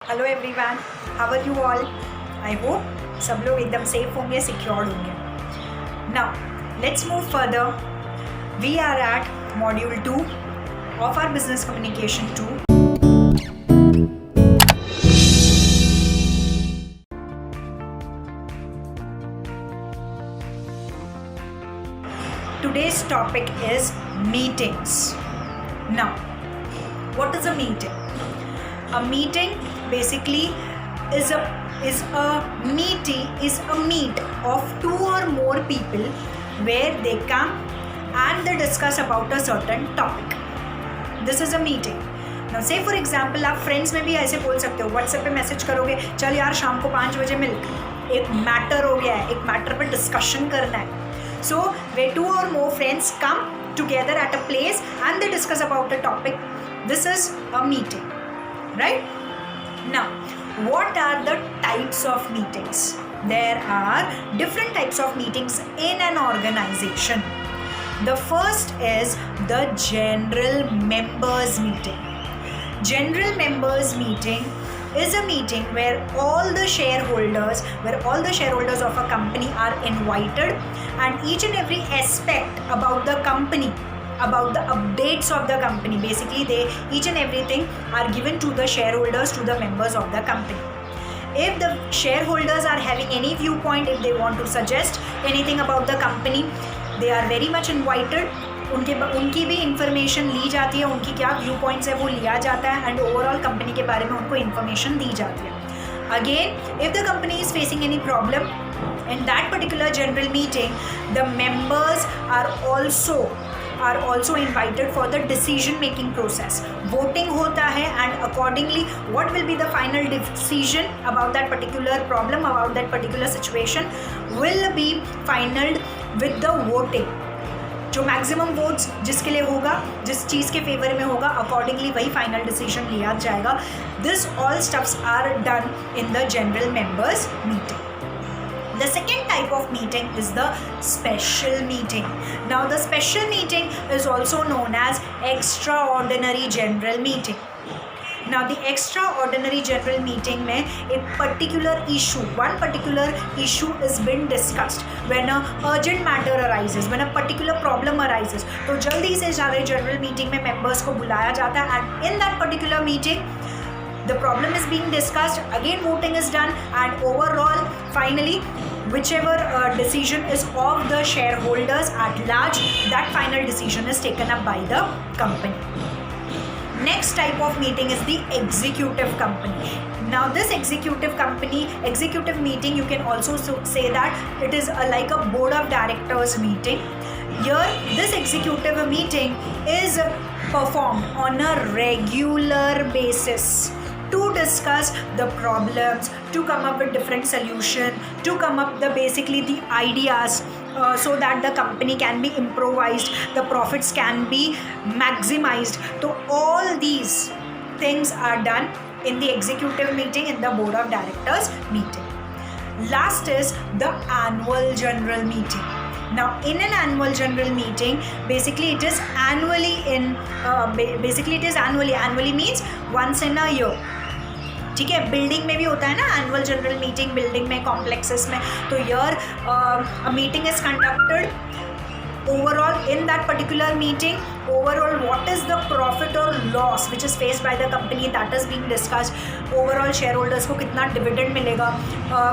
Hello everyone, how are you all? I hope सब लोग एकदम सेफ होंगे, सिक्योर्ड होंगे. Now let's move further. We are at module 2 of our business communication 2. Today's topic is meetings. Now, what is a meeting? A meeting basically is a meet of two or more people where they come and they discuss about a certain topic. This is a meeting. Now say for example आप friends में भी ऐसे बोल सकते हो, WhatsApp पे message करोगे, चल यार शाम को 5 बजे मिल, एक मैटर हो गया है, एक मैटर पर डिस्कशन करना है. So where two or more friends come together at a place and they discuss about a topic, this is a meeting. Right? Now, what are the types of meetings? There are different types of meetings in an organization. The first is the general members meeting. General members meeting is a meeting where all the shareholders of a company are invited, and each and every aspect about the company, about the updates of the company, basically each and everything are given to the shareholders, to the members of the company. If the shareholders are having any viewpoint, if they want to suggest anything about the company, they are very much invited. उनकी भी information ली जाती है, उनकी क्या view points है वो लिया जाता है, एंड ओवरऑल कंपनी के बारे में उनको इन्फॉर्मेशन दी जाती है. Again if the company is facing any problem in that particular general meeting, the members are also invited for the decision making process. Voting होता है, and accordingly what will be the final decision about that particular problem, about that particular situation will be finalized with the voting. जो maximum votes जिसके लिए होगा, जिस चीज़ के favour में होगा, अकॉर्डिंगली वही फाइनल डिसीजन लिया जाएगा. This all steps are done in the general members meeting. The second type of meeting is the special meeting. Now the special meeting is also known as extraordinary general meeting. Now the extraordinary general meeting में एक particular issue is been discussed. When a urgent matter arises, when a particular problem arises, तो जल्दी से सारे general meeting में members को बुलाया जाता है, and in that particular meeting the problem is being discussed, again voting is done, and overall finally whichever decision is of the shareholders at large, that final decision is taken up by the company. Next type of meeting is the executive company. Now this executive meeting, you can also say that it is like a board of directors meeting. Here this executive meeting is performed on a regular basis to discuss the problems, to come up with different solution, to come up the ideas, so that the company can be improvised, the profits can be maximized. So all these things are done in the executive meeting, in the board of directors meeting. Last is the annual general meeting. Now in an annual general meeting, basically it is annually annually means once in a year. ठीक है, building में भी होता है ना annual general meeting, building में, complexes में. तो here a meeting is conducted. Overall in that particular meeting, overall what is the profit और loss which is faced by the company, that is being discussed. Overall shareholders को कितना dividend मिलेगा,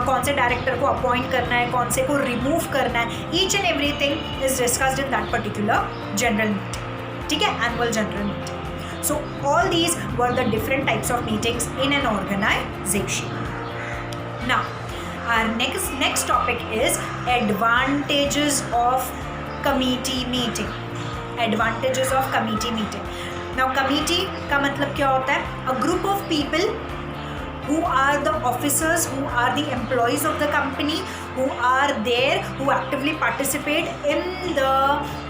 कौन से director को appoint करना है, कौन से को रिमूव करना है, each and everything is discussed in that particular general meeting. ठीक है, annual general meeting. So all these were the different types of meetings in an organization. Now our next topic is advantages of committee meeting. Advantages of committee meeting. Now committee का मतलब क्या होता है? A group of people who are the officers, who are the employees of the company, who are there, who actively participate in the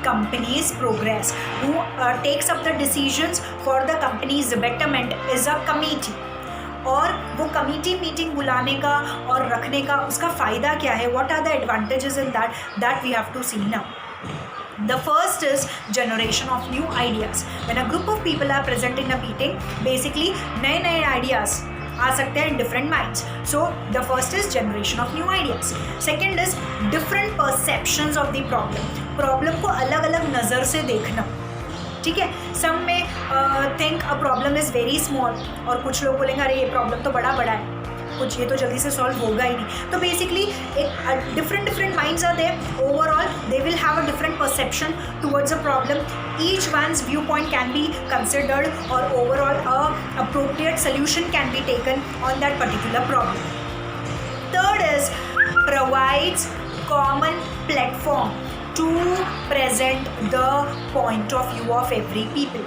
company's progress, who takes up the decisions for the company's betterment, is a committee. और वो committee meeting बुलाने का और रखने का उसका फ़ायदा क्या है? What are the advantages in that we have to see now. The first is generation of new ideas. When a group of people are present in a meeting, basically नए ideas आ सकते हैं in different minds. So the first is generation of new ideas. Second is different perceptions of the problem को अलग अलग नज़र से देखना. ठीक है, सम में think a problem is very small और कुछ लोग बोलेंगे अरे ये प्रॉब्लम तो बड़ा है, कुछ ये तो जल्दी से सॉल्व होगा ही नहीं. तो बेसिकली एक different minds are there. Overall they will have a different perception towards a problem. Each one's viewpoint can be considered और overall a appropriate solution can be taken on that particular problem. Third is provides common platform to present the point of view of every people.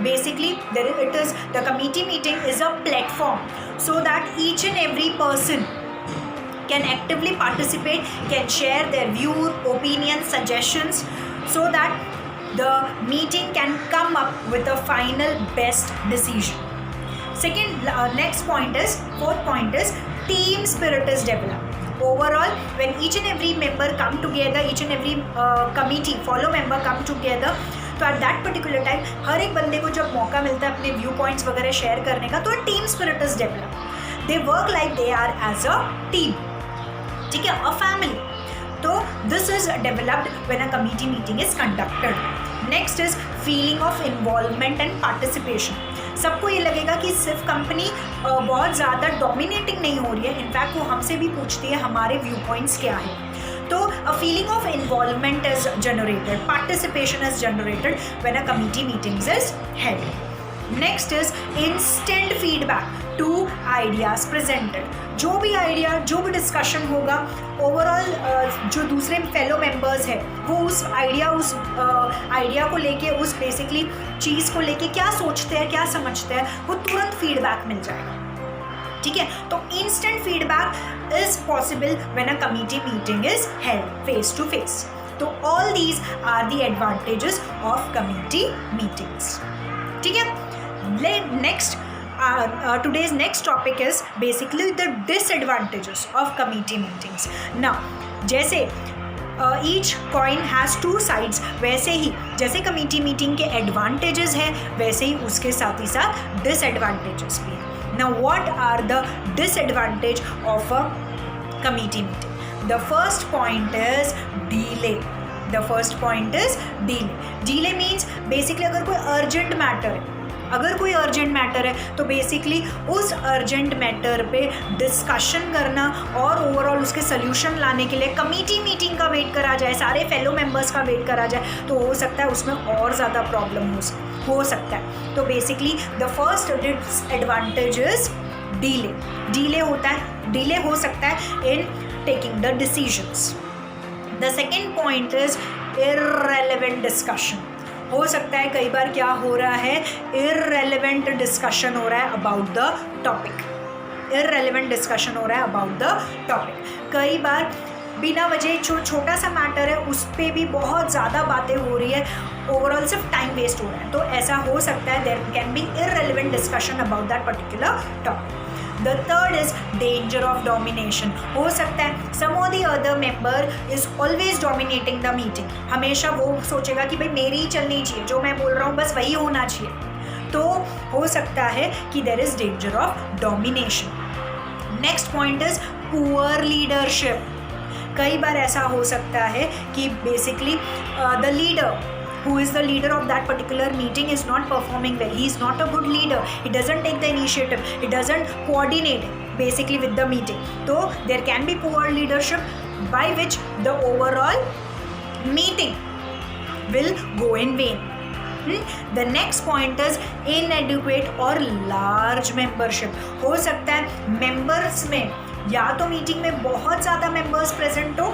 Basically, the committee meeting is a platform so that each and every person can actively participate, can share their views, opinions, suggestions, so that the meeting can come up with a final best decision. Fourth point is team spirit is developed. Overall, when each and every member come together, each and every committee follow member come together, तो at that particular time हर एक बंदे को जब मौका मिलता है अपने view points वगैरह शेयर करने का, तो team spirit is develop. They work like they are as a team. ठीक है, अ फैमिली. तो this is developed when a committee meeting is conducted. Next is feeling of involvement and participation. सबको ये लगेगा कि सिर्फ कंपनी बहुत ज़्यादा डोमिनेटिंग नहीं हो रही है, इनफैक्ट वो हमसे भी पूछती है हमारे व्यू पॉइंट्स क्या है. तो a feeling of involvement is generated, participation is generated when a committee meetings is held. Next is instant feedback to ideas presented. जो भी आइडिया, जो भी डिस्कशन होगा, ओवरऑल जो दूसरे फेलो मेंबर्स हैं वो उस आइडिया को लेके, उस बेसिकली चीज़ को लेके क्या सोचते हैं, क्या समझते हैं, वो तुरंत फीडबैक मिल जाएगा. ठीक है, तो instant feedback is possible when a committee meeting is held face to face. तो all these are the advantages of committee meetings. ठीक है, next today's next topic is basically the disadvantages of committee meetings. Now, जैसे each coin has two sides, वैसे ही जैसे committee meeting के advantages हैं वैसे ही उसके साथ ही साथ डिसएडवांटेजेस भी हैं. Now, what are the disadvantage of a committee meeting? The first point is delay. Delay means basically अगर कोई urgent matter है तो बेसिकली उस अर्जेंट मैटर पे डिस्कशन करना और ओवरऑल उसके सोल्यूशन लाने के लिए कमिटी मीटिंग का वेट करा जाए, सारे फेलो मेंबर्स का वेट करा जाए, तो हो सकता है उसमें और ज़्यादा प्रॉब्लम हो सकता है. तो basically the first disadvantage is delay हो सकता है in taking the decisions. The second point is irrelevant discussion. हो सकता है कई बार क्या हो रहा है, इररेलेवेंट डिस्कशन हो रहा है अबाउट द टॉपिक. कई बार बिना वजह छोटा सा मैटर है उस पर भी बहुत ज़्यादा बातें हो रही है, ओवरऑल सिर्फ टाइम वेस्ट हो रहा है. तो ऐसा हो सकता है there can be irrelevant discussion about that particular topic. The third is danger of domination. हो सकता है some or the other member is always dominating the meeting. हमेशा वो सोचेगा कि भाई मेरी ही चलनी चाहिए, जो मैं बोल रहा हूँ बस वही होना चाहिए. तो हो सकता है कि there is danger of domination. Next point is poor leadership. कई बार ऐसा हो सकता है कि basically the leader who is the leader of that particular meeting is not performing well. He is not a good leader. He doesn't take the initiative. He doesn't coordinate basically with the meeting. So there can be poor leadership by which the overall meeting will go in vain. The next point is inadequate or large membership. हो सकता है members में या तो meeting में बहुत ज़्यादा members present हो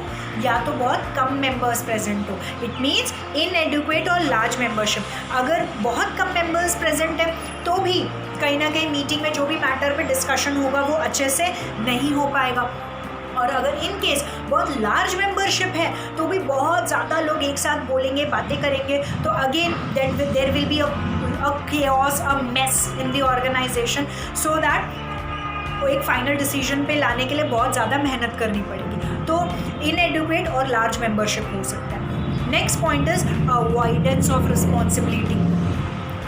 या तो बहुत कम मेंबर्स प्रेजेंट हो. इट मीन्स इनएडिक्वेट और लार्ज मेंबरशिप. अगर बहुत कम मेंबर्स प्रेजेंट है तो भी कहीं ना कहीं मीटिंग में जो भी मैटर पे डिस्कशन होगा वो अच्छे से नहीं हो पाएगा. और अगर इन केस बहुत लार्ज मेंबरशिप है तो भी बहुत ज़्यादा लोग एक साथ बोलेंगे, बातें करेंगे, तो again there will be a chaos, a mess in the organization. So that को एक फाइनल डिसीजन पे लाने के लिए बहुत ज़्यादा मेहनत करनी पड़ेगी. तो इनएडुकेट और लार्ज मेंबरशिप हो सकता है. Next point is avoidance of responsibility.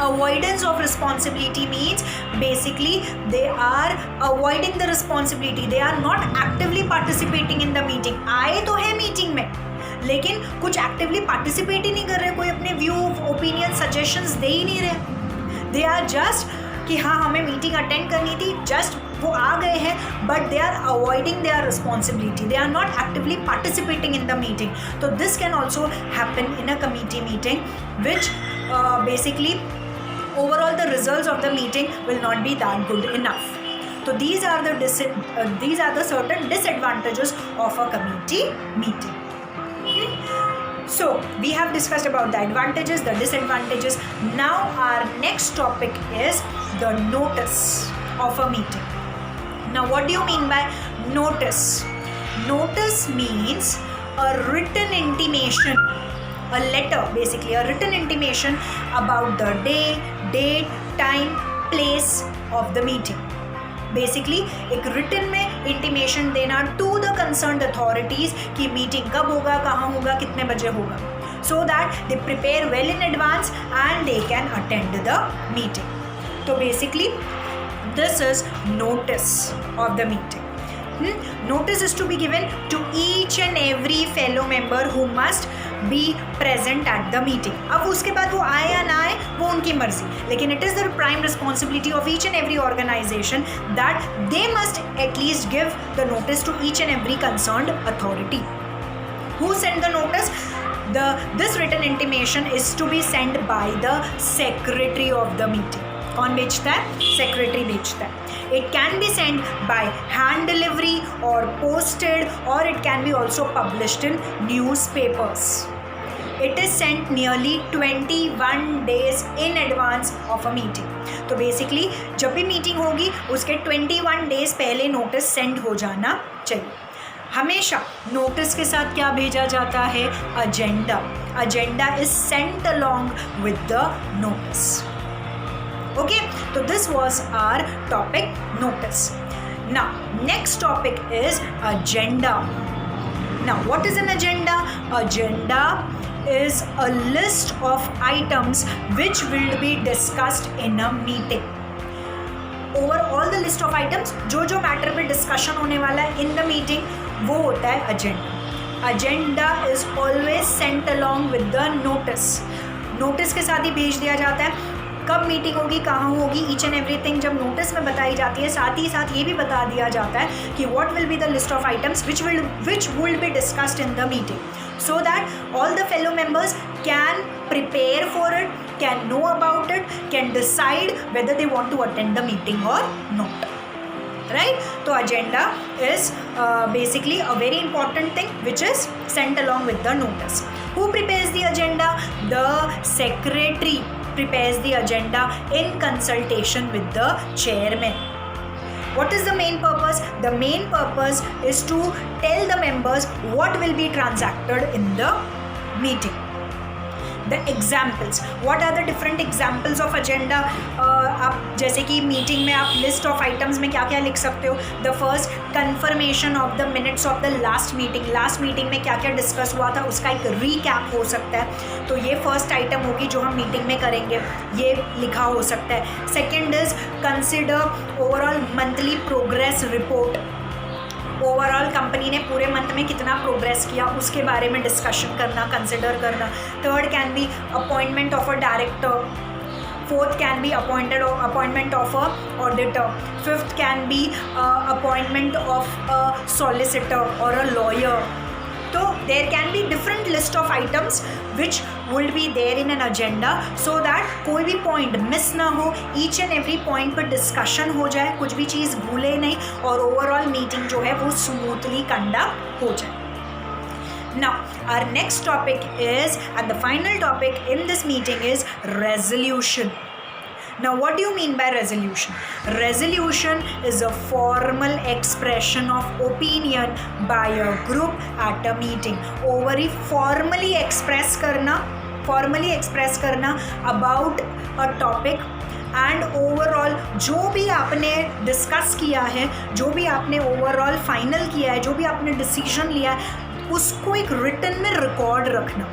Avoidance of responsibility means basically they are avoiding the responsibility. They are not actively participating in the meeting. आए तो है मीटिंग में लेकिन कुछ एक्टिवली पार्टिसिपेट ही नहीं कर रहे, कोई अपने व्यू ओपिनियन सजेशंस दे ही नहीं रहे. दे आर जस्ट कि हाँ हमें मीटिंग अटेंड करनी थी, जस्ट वो आ गए हैं, but they are avoiding their responsibility. They are not actively participating in the meeting. तो this can also happen in a committee meeting which basically overall the results of the meeting will not be that good enough. So these are the certain disadvantages of a committee meeting. So we have discussed about the advantages, the disadvantages. Now our next topic is the notice of a meeting. Now what do you mean by notice? Notice means a written intimation, a letter, basically a written intimation about the day, date, time, place of the meeting. Basically एक written में intimation देना to the concerned authorities कि meeting कब होगा, कहाँ होगा, कितने बजे होगा, so that they prepare well in advance and they can attend the meeting. So basically this is notice of the meeting. Notice is to be given to each and every fellow member who must be present at the meeting. अब उसके बाद वो आए या ना आए वो उनकी मर्जी, लेकिन it is the prime responsibility of each and every organization that they must at least give the notice to each and every concerned authority. Who sent the notice? This written intimation is to be sent by the secretary of the meeting. कौन भेजता है? Secretary भेजता है. It can be sent by hand delivery or posted, or it can be also published in newspapers. It is sent nearly 21 days in advance of a meeting. तो basically जब भी meeting होगी उसके 21 डेज पहले notice send हो जाना चाहिए. हमेशा नोटिस के साथ क्या भेजा जाता है? Agenda. Agenda is sent along with the notice. Okay, so this was our topic notice. Now next topic is agenda. Now what is an agenda? Agenda is a list of items which will be discussed in a meeting. Over all the list of items, जो matter पे discussion होने वाला है in the meeting, वो होता है agenda. Agenda is always sent along with the notice. Notice के साथ ही भेज दिया जाता है कब मीटिंग होगी, कहाँ होगी, ईच एंड एवरीथिंग जब नोटिस में बताई जाती है, साथ ही साथ ये भी बता दिया जाता है कि what will be the list of items which will be discussed in the meeting, so that all the fellow members can prepare for it, can know about it, can decide whether they want to attend the meeting और not. Right? So agenda is basically a very important thing which is sent along with the notice. Who prepares the agenda? The secretary prepares the agenda in consultation with the chairman. What is the main purpose? The main purpose is to tell the members what will be transacted in the meeting. The examples. What are the different examples of agenda? आप जैसे कि meeting में आप list of items में क्या क्या लिख सकते हो? The first, confirmation of the minutes of the last meeting. Last meeting में क्या क्या डिस्कस हुआ था उसका एक रीकैप हो सकता है, तो ये फर्स्ट आइटम होगी जो हम मीटिंग में करेंगे, ये लिखा हो सकता है. Second is consider overall monthly progress report. Overall company ने पूरे मंथ में कितना प्रोग्रेस किया उसके बारे में डिस्कशन करना, कंसिडर करना. Third can be appointment of a director. Fourth can be appointment of a auditor. Fifth can be appointment of a solicitor और अ लॉयर. तो there can be different list of items which will be there in an agenda, so that कोई भी point miss ना हो, each and every point पर discussion हो जाए, कुछ भी चीज़ भूले नहीं और ओवरऑल मीटिंग जो है वो स्मूथली कंडक्ट हो जाए. Now our next topic is, and the final topic in this meeting is resolution. Now what do you mean by resolution? Resolution is a formal expression of opinion by a group at a meeting. Ovary formally express करना about a topic and overall जो भी आपने discuss किया है, जो भी आपने overall final किया है, जो भी आपने डिसीजन लिया है, उसको एक रिटन में रिकॉर्ड रखना.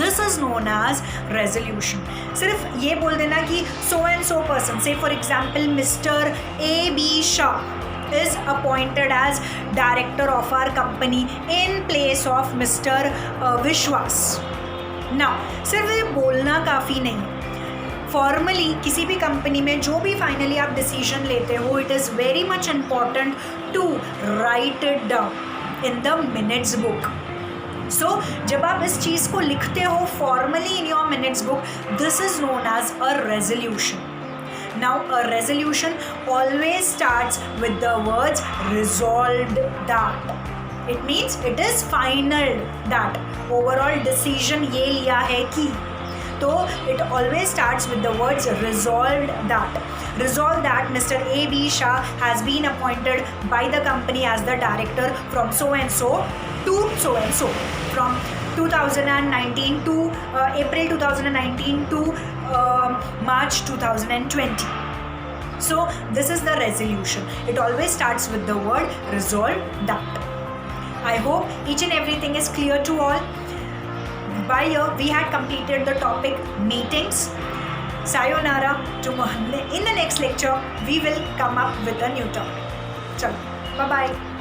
This is known as resolution. सिर्फ ये बोल देना कि so and so person, say for example mister A B Shah is appointed as director of our company in place of Mr. Vishwas. Now, सिर्फ ये बोलना काफ़ी नहीं. फॉर्मली किसी भी कंपनी में जो भी फाइनली आप डिसीजन लेते हो, it is very much important to write it down in the minutes book. So जब आप इस चीज़ को लिखते हो formally in your minutes book, this is known as a resolution. Now, a resolution always starts with the words resolved that. It means it is final that overall decision ये लिया है कि. तो it always starts with the words resolved that. Resolved that Mr. A B Shah has been appointed by the company as the director from so and so to so and so, from 2019 to April 2019 to March 2020. So this is the resolution. It always starts with the word resolve that. I hope each and everything is clear to all. By here we had completed the topic meetings. Sayonara. In the next lecture we will come up with a new topic. Chalo, bye bye.